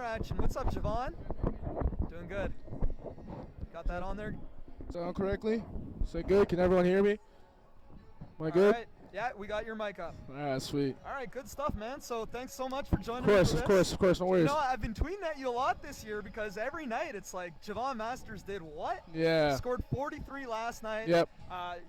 action. What's up, Javon? Doing good. Got that on there? Sound correctly? Say good. Can everyone hear me? Am I good? All right. Yeah, we got your mic up. All right, sweet. All right, good stuff, man. So thanks so much for joining Of course, me of for this. course, no worries. You know, I've been tweeting at you a lot this year because every night it's like Javon Masters did what? Yeah. Scored 43 last night. Yep.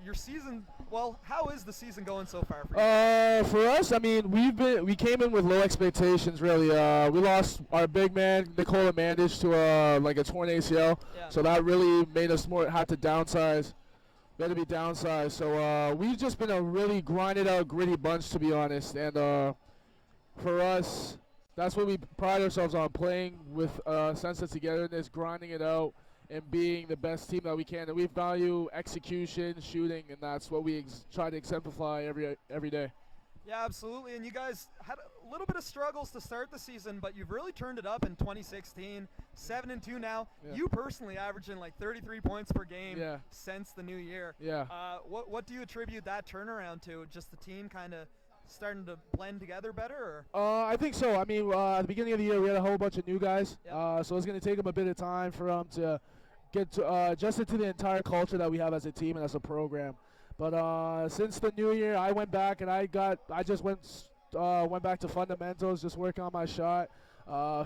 Your season, well, how is the season going so far for you? For us, I mean, we came in with low expectations, really. We lost our big man, Nikola Mandic, to like a torn ACL. Yeah. So that really made us have to downsize. We had to be downsized. So we've just been a really grinded out, gritty bunch, to be honest. And for us, that's what we pride ourselves on, playing with a sense of togetherness, grinding it out, and being the best team that we can. And we value execution, shooting, and that's what we try to exemplify every day. Yeah, absolutely. And you guys had a little bit of struggles to start the season, but you've really turned it up in 2016. 7-2 now. Yeah. You personally averaging like 33 points per game since the new year. Yeah. What do you attribute that turnaround to? Just the team kind of starting to blend together better? Or? I think so. I mean, at the beginning of the year, we had a whole bunch of new guys. Yep. So it's going to take them a bit of time for them to get adjusted to the entire culture that we have as a team and as a program. But since the new year, I went back and I just went back to fundamentals, just working on my shot,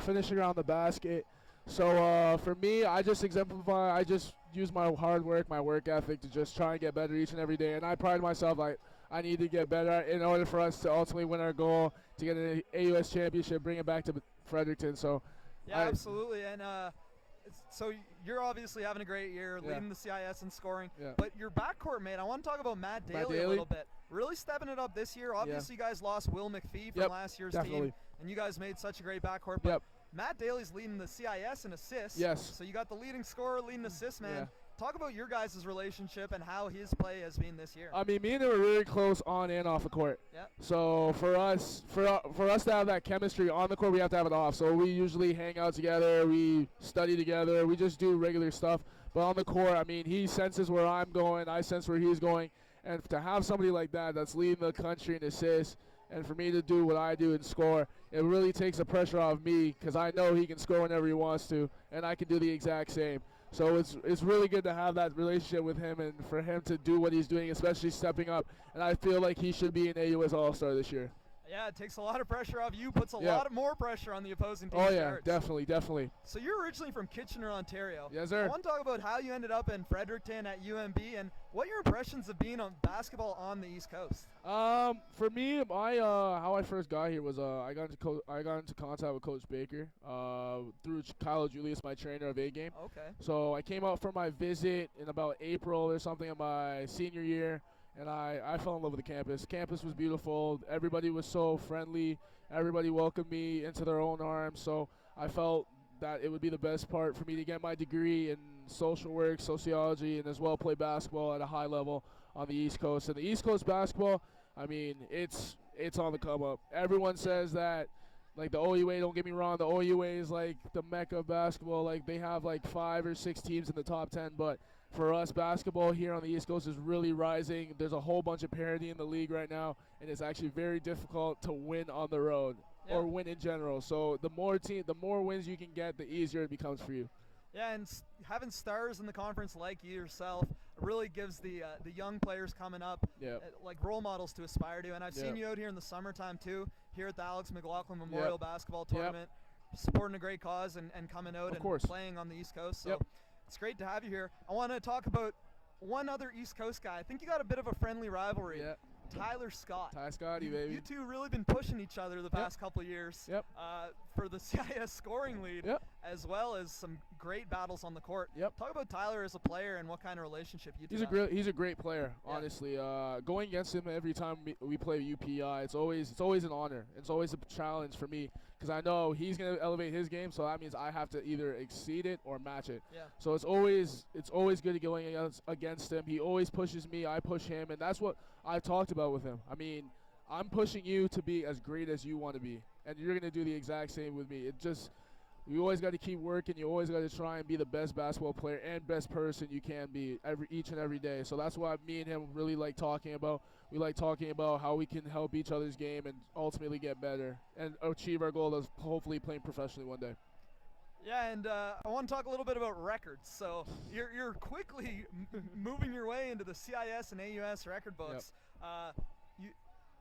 finishing around the basket. So for me, I just exemplify. I just use my hard work, my work ethic to just try and get better each and every day. And I pride myself like I need to get better in order for us to ultimately win our goal to get an AUS championship, bring it back to Fredericton. So yeah, absolutely. And so you're obviously having a great year, leading the CIS in scoring. Yeah. But your backcourt mate, I want to talk about Matt Daly a little bit. Really stepping it up this year. Obviously, you guys lost Will McPhee from last year's team, and you guys made such a great backcourt. But Matt Daly's leading the CIS in assists. Yes. So you got the leading scorer, leading assists man. Yeah. Talk about your guys' relationship and how his play has been this year. I mean, me and him are really close on and off the court. Yeah. So for us to have that chemistry on the court, we have to have it off. So we usually hang out together, we study together, we just do regular stuff. But on the court, I mean, he senses where I'm going, I sense where he's going. And to have somebody like that that's leading the country in assists, and for me to do what I do and score, it really takes the pressure off me because I know he can score whenever he wants to, and I can do the exact same. So it's really good to have that relationship with him and for him to do what he's doing, especially stepping up. And I feel like he should be an AUS All-Star this year. Yeah, it takes a lot of pressure off you, puts a lot more pressure on the opposing team. Oh, yeah, definitely. So you're originally from Kitchener, Ontario. Yes, sir. I want to talk about how you ended up in Fredericton at UMB and what your impressions of being on basketball on the East Coast. For me, how I first got here was I got into contact with Coach Baker through Kyle Julius, my trainer of A-Game. Okay. So I came out for my visit in about April or something of my senior year. And I fell in love with the campus. Campus was beautiful. Everybody was so friendly. Everybody welcomed me into their own arms. So I felt that it would be the best part for me to get my degree in social work, sociology, and as well play basketball at a high level on the East Coast. And the East Coast basketball, I mean, it's on the come up. Everyone says that, like the OUA, don't get me wrong, the OUA is like the mecca of basketball. Like they have like 5 or 6 teams in the top 10, but for us, basketball here on the East Coast is really rising. There's a whole bunch of parity in the league right now, and it's actually very difficult to win on the road or win in general. So the more wins you can get, the easier it becomes for you. Yeah, and having stars in the conference like you yourself really gives the young players coming up like role models to aspire to. And I've seen you out here in the summertime too, here at the Alex McLaughlin Memorial Basketball Tournament, supporting a great cause and coming out and playing on the East Coast. So it's great to have you here. I want to talk about one other East Coast guy. I think you got a bit of a friendly rivalry. Yeah. Tyler Scott. Ty Scotty, baby. You two really been pushing each other the past couple of years for the CIS scoring lead, as well as some great battles on the court. Talk about Tyler as a player and what kind of relationship you two have. He's a great player, honestly. Going against him every time we play UPI, it's always an honor. It's always a challenge for me because I know he's going to elevate his game, so that means I have to either exceed it or match it. So it's always good going against him. He always pushes me, I push him, and that's what I've talked about with him. I mean, I'm pushing you to be as great as you want to be, and you're going to do the exact same with me. You always got to keep working. You always got to try and be the best basketball player and best person you can be each and every day. So that's why me and him really like talking about. We like talking about how we can help each other's game and ultimately get better and achieve our goal of hopefully playing professionally one day. Yeah, and I want to talk a little bit about records. So you're quickly moving your way into the CIS and AUS record books. Yep.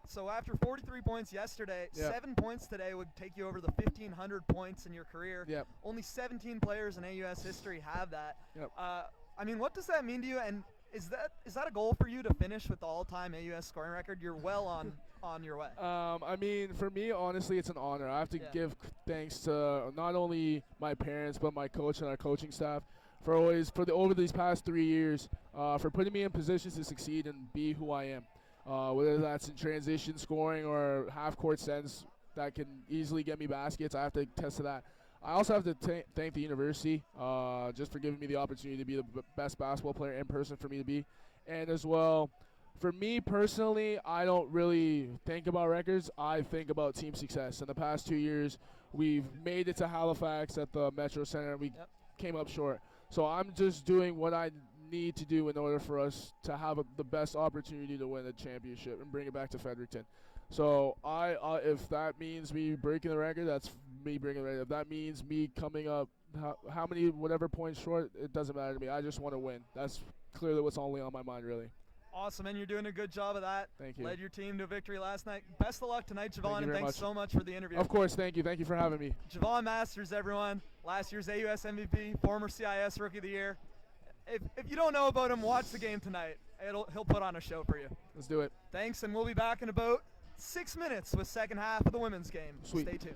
So after 43 points yesterday, 7 points today would take you over the 1,500 points in your career. Yep. Only 17 players in AUS history have that. Yep. I mean, what does that mean to you? And is that a goal for you to finish with the all-time AUS scoring record? You're well on your way. I mean, for me, honestly, it's an honor. I have to give thanks to not only my parents but my coach and our coaching staff for over these past 3 years for putting me in positions to succeed and be who I am. Whether that's in transition scoring or half-court sends that can easily get me baskets, I have to attest to that. I also have to thank the university just for giving me the opportunity to be the best basketball player in person for me to be. And as well, for me personally, I don't really think about records. I think about team success. In the past 2 years, we've made it to Halifax at the Metro Center. We came up short. So I'm just doing what I need to do in order for us to have the best opportunity to win a championship and bring it back to Fredericton. So if that means me breaking the record, that's me breaking the record. If that means me coming up whatever points short, it doesn't matter to me. I just want to win. That's clearly what's only on my mind, really. Awesome, and you're doing a good job of that. Thank you. Led your team to victory last night. Best of luck tonight, Javon, and thanks so much for the interview. Of course, thank you. Thank you for having me. Javon Masters, everyone. Last year's AUS MVP, former CIS Rookie of the Year. If you don't know about him, watch the game tonight. He'll put on a show for you. Let's do it. Thanks, and we'll be back in about 6 minutes with second half of the women's game. Sweet. Stay tuned.